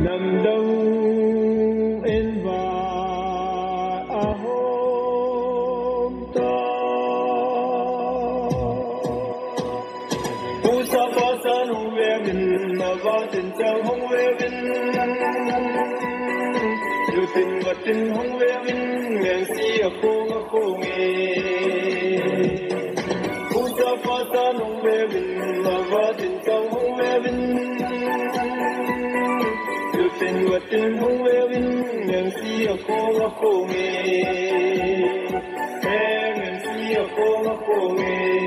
nằm đâu in và hôm ta u sa fa sa nu ve bin ma va tin chang hong ve bin yu tin va tin hong ve bin ngang si a ko nge u sa fa sa nu ve bin ma va tin chang hong ve bin tin vật tin hong ve bin ngang si a ko nge ngang si a ko nge